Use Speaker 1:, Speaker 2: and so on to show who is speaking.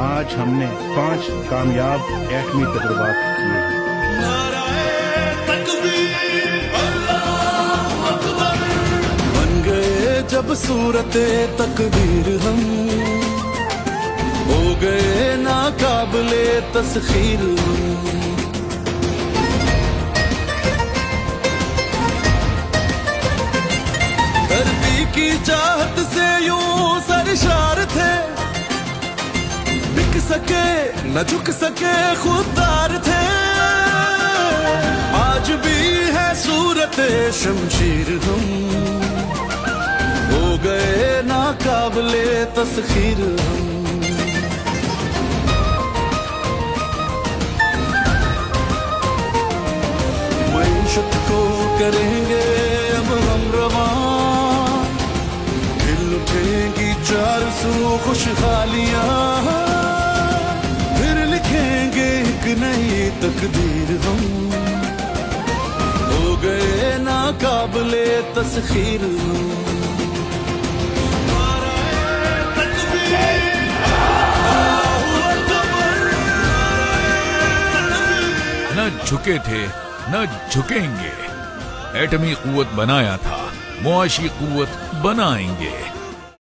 Speaker 1: आज हमने 5 कामयाब एटमी तजुर्बात किए हैं।
Speaker 2: बन गए जब सूरते तकदीर हम, हो गए नाकाबिले तस्खीर हम। धरती की चाहत से यूं सरशार थे, बिक सके न झुक सके खुददार थे। आज भी है सूरत शमशीर हम, हो गए नाकाबिले तस्खीर हम। मईशत को करेंगे अब हम रवां, खिल उठेंगी 400 खुशहालियां। फिर लिखेंगे एक नई तकदीर हम, हो गए नाकाबिले तस्खीर हम।
Speaker 3: न झुके थे न झुकेंगे, एटमी कुव्वत बनाया था, मुआशी कुव्वत बनाएंगे।